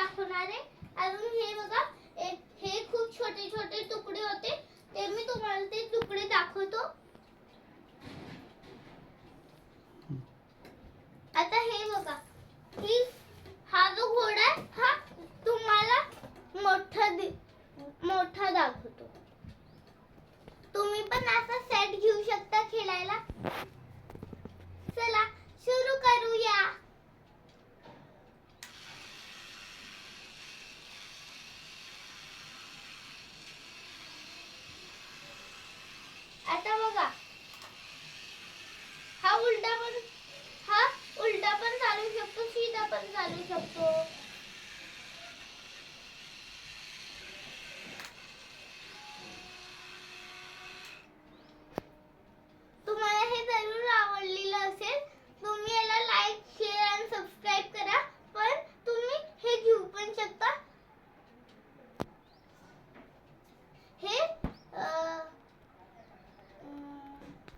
दाखवणार आहे। अजून हे बघा, हे खूप छोटे छोटे तुकडे होते, ते मी तुम्हाला ते तुकडे